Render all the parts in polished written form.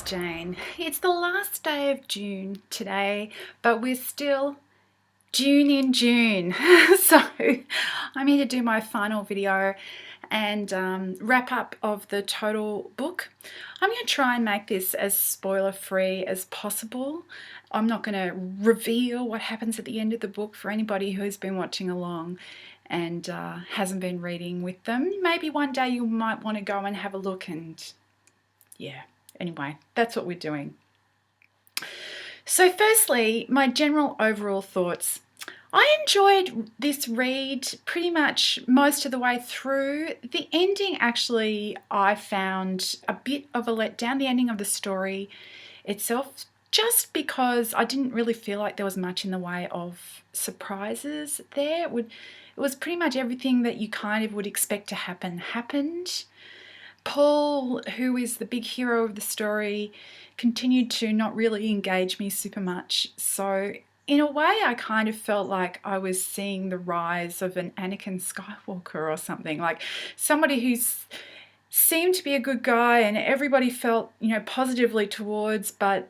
Jane. It's the last day of June today, but we're still June in June. So I'm here to do my final video and wrap up of the total book. I'm going to try and make this as spoiler free as possible. I'm not going to reveal what happens at the end of the book for anybody who's been watching along and hasn't been reading with them. Maybe one day you might want to go and have a look and yeah, anyway, that's what we're doing. So firstly, my general overall thoughts. I enjoyed this read pretty much most of the way through. The ending actually I found a bit of a letdown, the ending of the story itself, just because I didn't really feel like there was much in the way of surprises there. It was pretty much everything that you kind of would expect to happen happened. Paul, who is the big hero of the story, continued to not really engage me super much. So in a way, I kind of felt like I was seeing the rise of an Anakin Skywalker or something, like somebody who's seemed to be a good guy and everybody felt, positively towards, but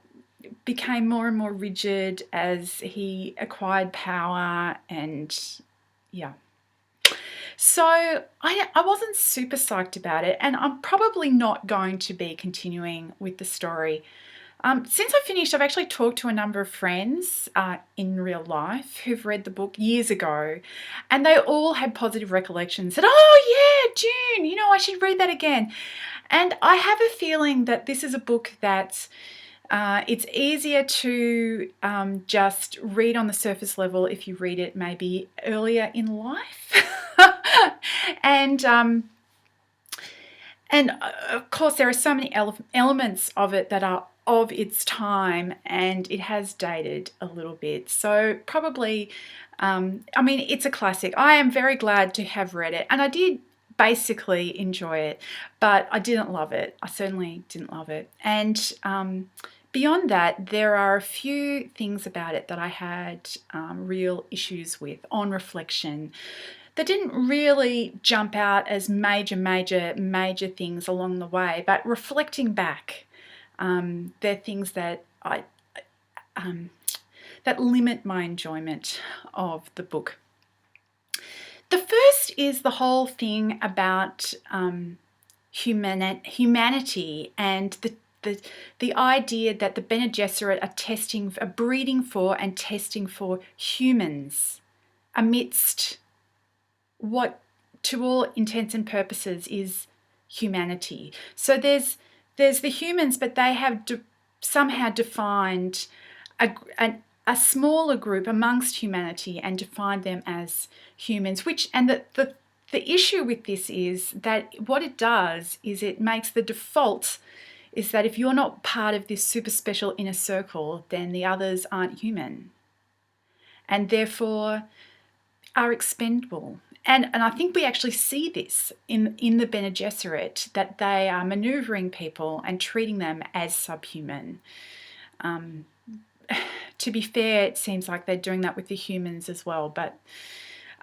became more and more rigid as he acquired power and yeah. So I wasn't super psyched about it, and I'm probably not going to be continuing with the story. Since I finished, I've actually talked to a number of friends in real life who've read the book years ago, and they all had positive recollections. Said, "Oh yeah, Dune, I should read that again." And I have a feeling that this is a book that it's easier to just read on the surface level if you read it maybe earlier in life. And of course, there are so many elements of it that are of its time, and it has dated a little bit. So probably, it's a classic. I am very glad to have read it, and I did basically enjoy it, but I didn't love it. I certainly didn't love it. And beyond that, there are a few things about it that I had real issues with on reflection. That didn't really jump out as major things along the way, but reflecting back, they're things that that limit my enjoyment of the book. The first is the whole thing about humanity and the idea that the Bene Gesserit are breeding for and testing for humans amidst what to all intents and purposes is humanity. So there's the humans, but they have somehow defined a smaller group amongst humanity and defined them as humans, the issue with this is that what it does is it makes the default is that if you're not part of this super special inner circle, then the others aren't human and therefore are expendable. And I think we actually see this in the Bene Gesserit, that they are manoeuvring people and treating them as subhuman. To be fair, it seems like they're doing that with the humans as well. But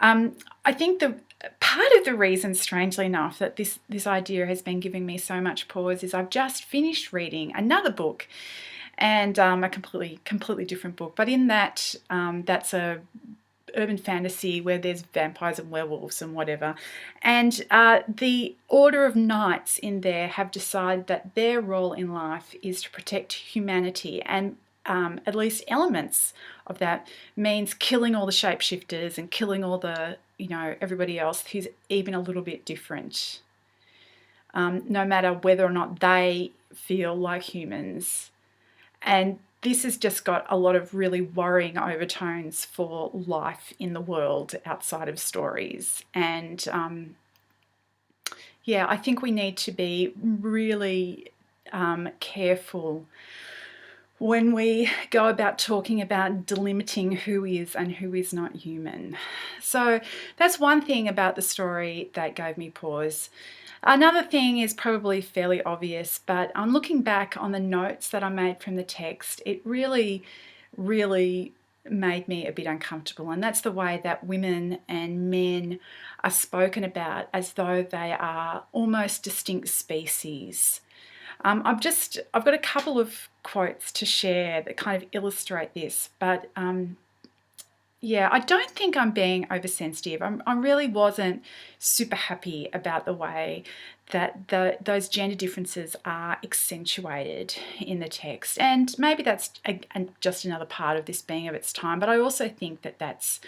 I think the part of the reason, strangely enough, that this idea has been giving me so much pause is I've just finished reading another book, and a completely different book. But in that, that's a urban fantasy where there's vampires and werewolves and whatever, and the Order of Knights in there have decided that their role in life is to protect humanity, and at least elements of that means killing all the shapeshifters and killing all the everybody else who's even a little bit different, no matter whether or not they feel like humans. And this has just got a lot of really worrying overtones for life in the world outside of stories. And I think we need to be really careful when we go about talking about delimiting who is and who is not human. So that's one thing about the story that gave me pause. Another thing is probably fairly obvious, but on looking back on the notes that I made from the text, it really, really made me a bit uncomfortable. And that's the way that women and men are spoken about as though they are almost distinct species. I've got a couple of quotes to share that kind of illustrate this, but yeah, I don't think I'm being oversensitive. I really wasn't super happy about the way that those gender differences are accentuated in the text. And maybe that's just another part of this being of its time, but I also think that that's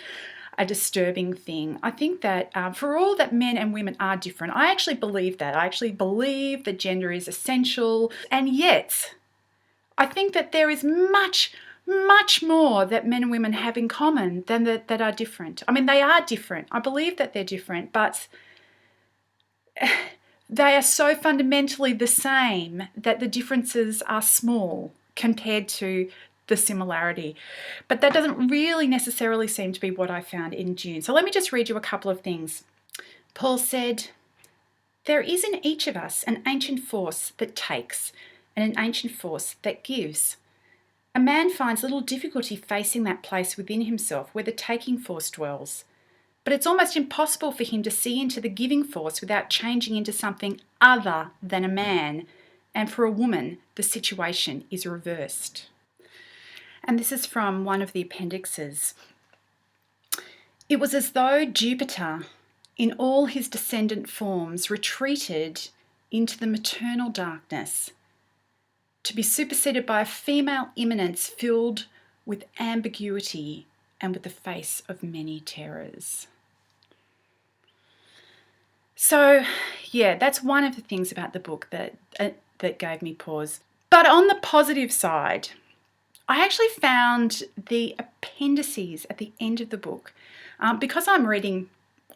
a disturbing thing. I think that for all that men and women are different, I actually believe that. I actually believe that gender is essential, and yet I think that there is much more that men and women have in common than that are different. I mean, they are different. I believe that they're different, but they are so fundamentally the same that the differences are small compared to the similarity. But that doesn't really necessarily seem to be what I found in Dune. So let me just read you a couple of things. Paul said, "There is in each of us an ancient force that takes and an ancient force that gives. A man finds little difficulty facing that place within himself where the taking force dwells. But it's almost impossible for him to see into the giving force without changing into something other than a man. And for a woman, the situation is reversed." And this is from one of the appendixes. "It was as though Jupiter, in all his descendant forms, retreated into the maternal darkness, to be superseded by a female immanence filled with ambiguity and with the face of many terrors." So, yeah, that's one of the things about the book that gave me pause. But on the positive side, I actually found the appendices at the end of the book, because I'm reading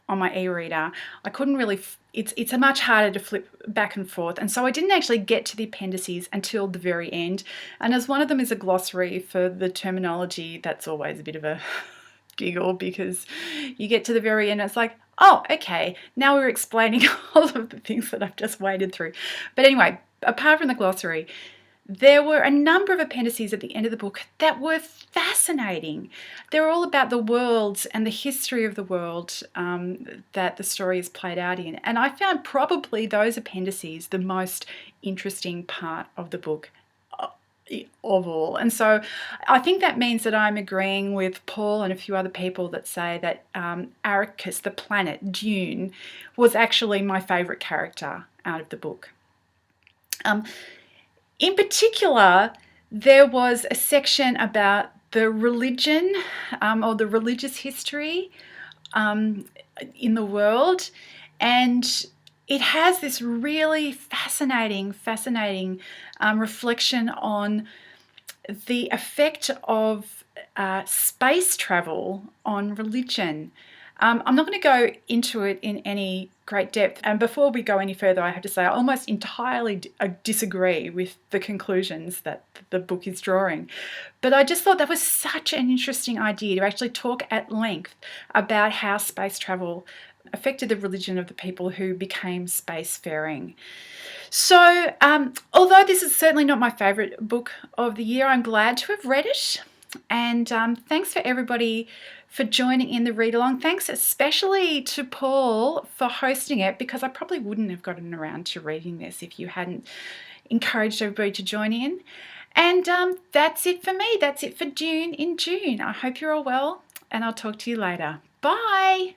on my e-reader, I couldn't really, it's much harder to flip back and forth, and so I didn't actually get to the appendices until the very end. And as one of them is a glossary for the terminology, that's always a bit of a giggle, because you get to the very end and it's like, oh, okay, now we're explaining all of the things that I've just waded through. But anyway, apart from the glossary, there were a number of appendices at the end of the book that were fascinating. They're all about the worlds and the history of the world that the story is played out in. And I found probably those appendices the most interesting part of the book of all. And so I think that means that I'm agreeing with Paul and a few other people that say that Arrakis, the planet, Dune, was actually my favourite character out of the book. In particular, there was a section about the religion or the religious history in the world, and it has this really fascinating reflection on the effect of space travel on religion. I'm not going to go into it in any great depth, and before we go any further, I have to say I almost entirely disagree with the conclusions that the book is drawing. But I just thought that was such an interesting idea to actually talk at length about how space travel affected the religion of the people who became spacefaring. So, although this is certainly not my favourite book of the year, I'm glad to have read it. And thanks for everybody for joining in the read along. Thanks especially to Paul for hosting it, because I probably wouldn't have gotten around to reading this if you hadn't encouraged everybody to join in. And that's it for me. That's it for Dune in June. I hope you're all well, and I'll talk to you later. Bye.